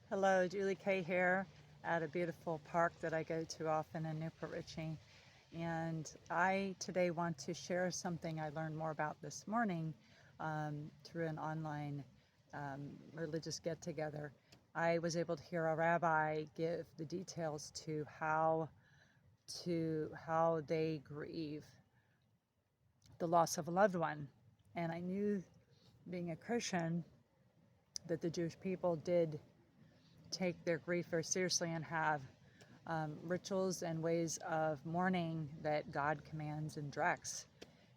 Hello, Julie Kay here at a beautiful park that I go to often in Newport Richie. And I today want to share something I learned more about this morning through an online religious get together. I was able to hear a rabbi give the details to how they grieve the loss of a loved one. And I knew, being a Christian, that the Jewish people did take their grief very seriously and have rituals and ways of mourning that God commands and directs.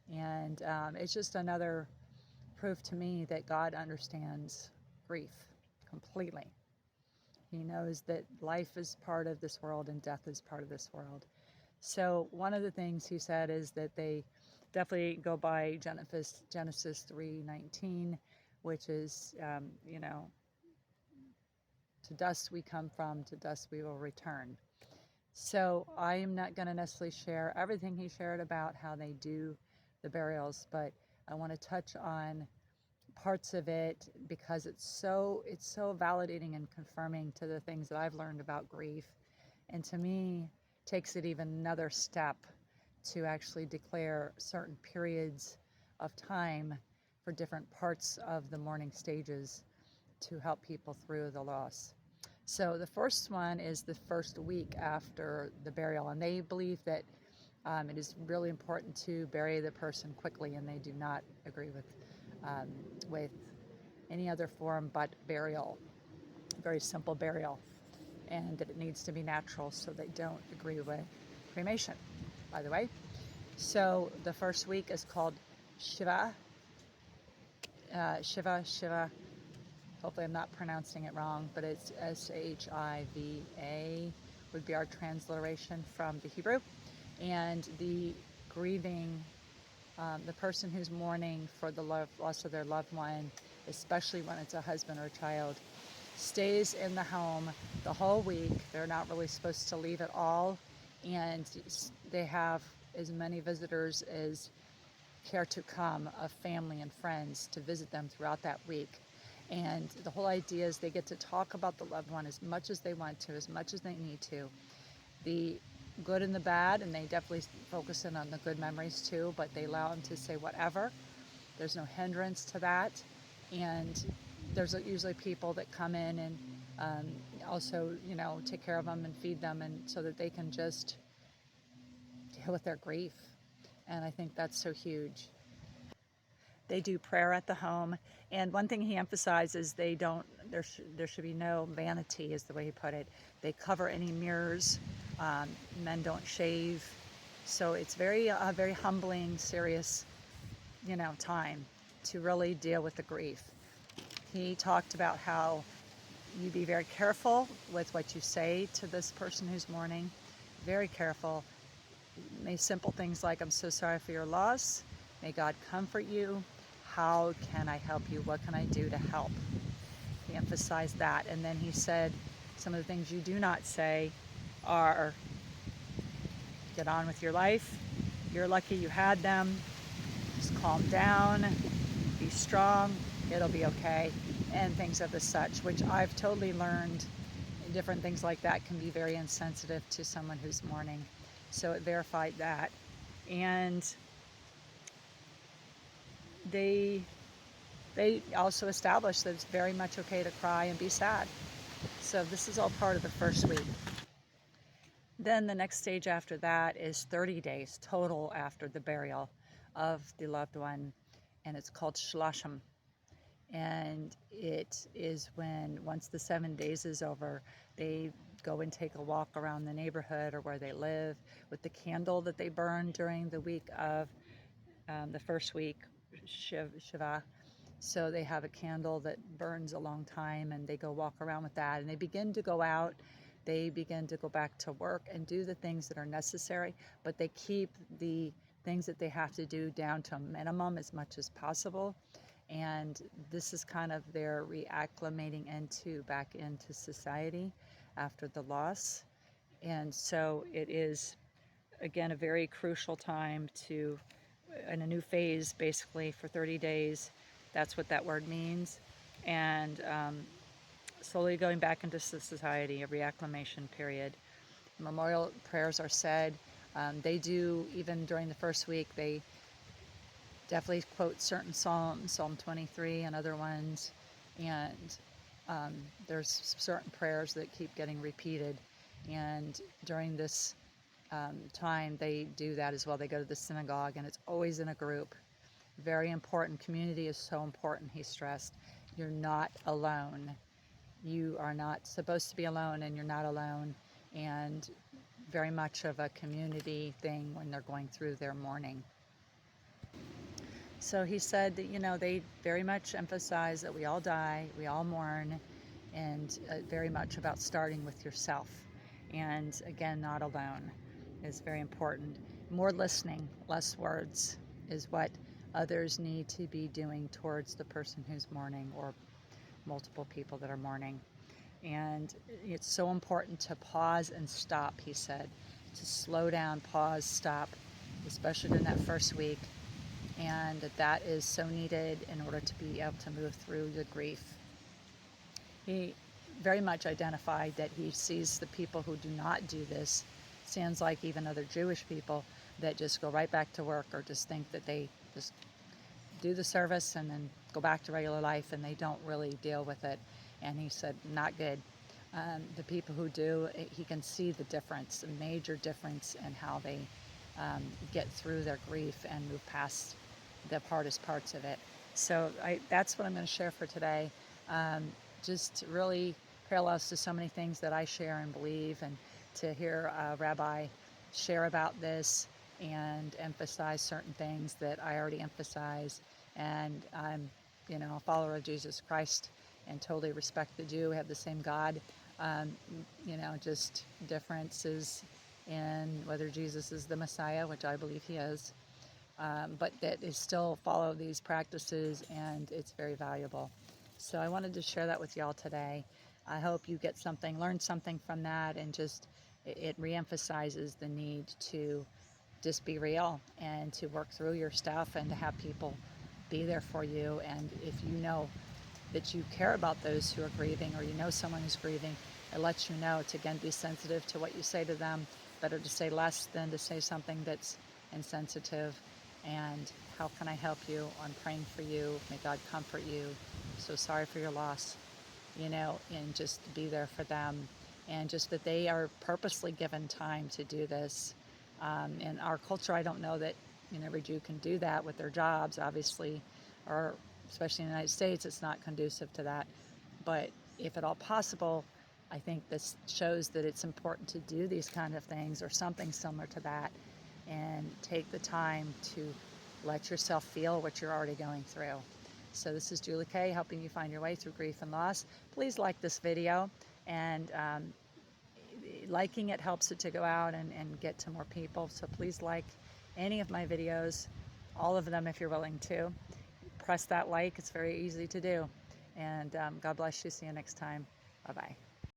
And it's just another proof to me that God understands grief completely. He knows that life is part of this world and death is part of this world. So one of the things he said is that they definitely go by Genesis 3:19, which is, to dust we come from, to dust we will return. So I am not going to necessarily share everything he shared about how they do the burials, but I want to touch on parts of it because it's so validating and confirming to the things that I've learned about grief, and to me takes it even another step to actually declare certain periods of time for different parts of the mourning stages to help people through the loss. So the first one is the first week after the burial, and they believe that it is really important to bury the person quickly, and they do not agree with any other form but burial, very simple burial, and that it needs to be natural. So they don't agree with cremation, by the way. So the first week is called Shiva. Shiva. Hopefully I'm not pronouncing it wrong, but it's Shiva would be our transliteration from the Hebrew. And the grieving, the person who's mourning for the loss of their loved one, especially when it's a husband or a child, stays in the home the whole week. They're not really supposed to leave at all, and they have as many visitors as care to come, of family and friends, to visit them throughout that week. And the whole idea is they get to talk about the loved one as much as they want to, as much as they need to, the good and the bad, and they definitely focus in on the good memories too, but they allow them to say whatever. There's no hindrance to that. And there's usually people that come in and also, take care of them and feed them, and so that they can just deal with their grief. And I think that's so huge. They do prayer at the home, and one thing he emphasizes, there should be no vanity, is the way he put it. They cover any mirrors. Men don't shave, so it's very humbling, serious, time to really deal with the grief. He talked about how you be very careful with what you say to this person who's mourning. Very careful. May simple things like, "I'm so sorry for your loss. May God comfort you. How can I help you? What can I do to help?" He emphasized that. And then he said some of the things you do not say are, "Get on with your life. You're lucky you had them. Just calm down. Be strong. It'll be okay." And things of the such, which I've totally learned. Different things like that can be very insensitive to someone who's mourning. So it verified that. And they also established that it's very much okay to cry and be sad. So this is all part of the first week. Then the next stage after that is 30 days total after the burial of the loved one, and it's called Shlashim. And it is when, once the 7 days is over, they go and take a walk around the neighborhood or where they live with the candle that they burn during the week of the first week, Shiva. So they have a candle that burns a long time, and they go walk around with that, and they begin to go out. They begin to go back to work and do the things that are necessary, but they keep the things that they have to do down to a minimum as much as possible. And this is kind of their reacclimating back into society after the loss. And so it is, again, a very crucial time in a new phase, basically, for 30 days. That's what that word means. And slowly going back into society, a reacclimation period. Memorial prayers are said. They do, even during the first week, they definitely quote certain psalms, Psalm 23 and other ones, and there's certain prayers that keep getting repeated, and during this time they do that as well. They go to the synagogue, and it's always in a group. Very important. Community is so important, he stressed. You're not alone. You are not supposed to be alone, and you're not alone, and very much of a community thing when they're going through their mourning. So he said that, they very much emphasize that we all die, we all mourn, and very much about starting with yourself. And again, not alone is very important. More listening, less words is what others need to be doing towards the person who's mourning, or multiple people that are mourning. And it's so important to pause and stop, he said, to slow down, pause, stop, especially during that first week. And that is so needed in order to be able to move through the grief. He very much identified that he sees the people who do not do this, sounds like even other Jewish people, that just go right back to work, or just think that they just do the service and then go back to regular life, and they don't really deal with it. And he said, not good. The people who do, he can see the difference, a major difference in how they get through their grief and move past the hardest parts of it. So that's what I'm going to share for today. Just really parallels to so many things that I share and believe, and to hear a rabbi share about this and emphasize certain things that I already emphasize. And I'm, a follower of Jesus Christ, and totally respect the Jew, have the same God. Just differences in whether Jesus is the Messiah, which I believe he is, but that is still follow these practices, and it's very valuable. So I wanted to share that with y'all today. I hope you get something, learn something from that, and just it reemphasizes the need to just be real and to work through your stuff, and to have people be there for you. And if you know that you care about those who are grieving, or someone who's grieving, it lets you know to, again, be sensitive to what you say to them. Better to say less than to say something that's insensitive. And how can I help you? I'm praying for you. May God comfort you. So sorry for your loss, and just be there for them. And just that they are purposely given time to do this. In our culture, I don't know that every Jew can do that with their jobs, obviously, or especially in the United States, it's not conducive to that. But if at all possible, I think this shows that it's important to do these kind of things, or something similar to that, and take the time to let yourself feel what you're already going through. So this is Julie Kay, helping you find your way through grief and loss. Please like this video, and liking it helps it to go out and get to more people. So please like any of my videos, all of them if you're willing to. Press that like, it's very easy to do. And God bless you. See you next time. Bye-bye.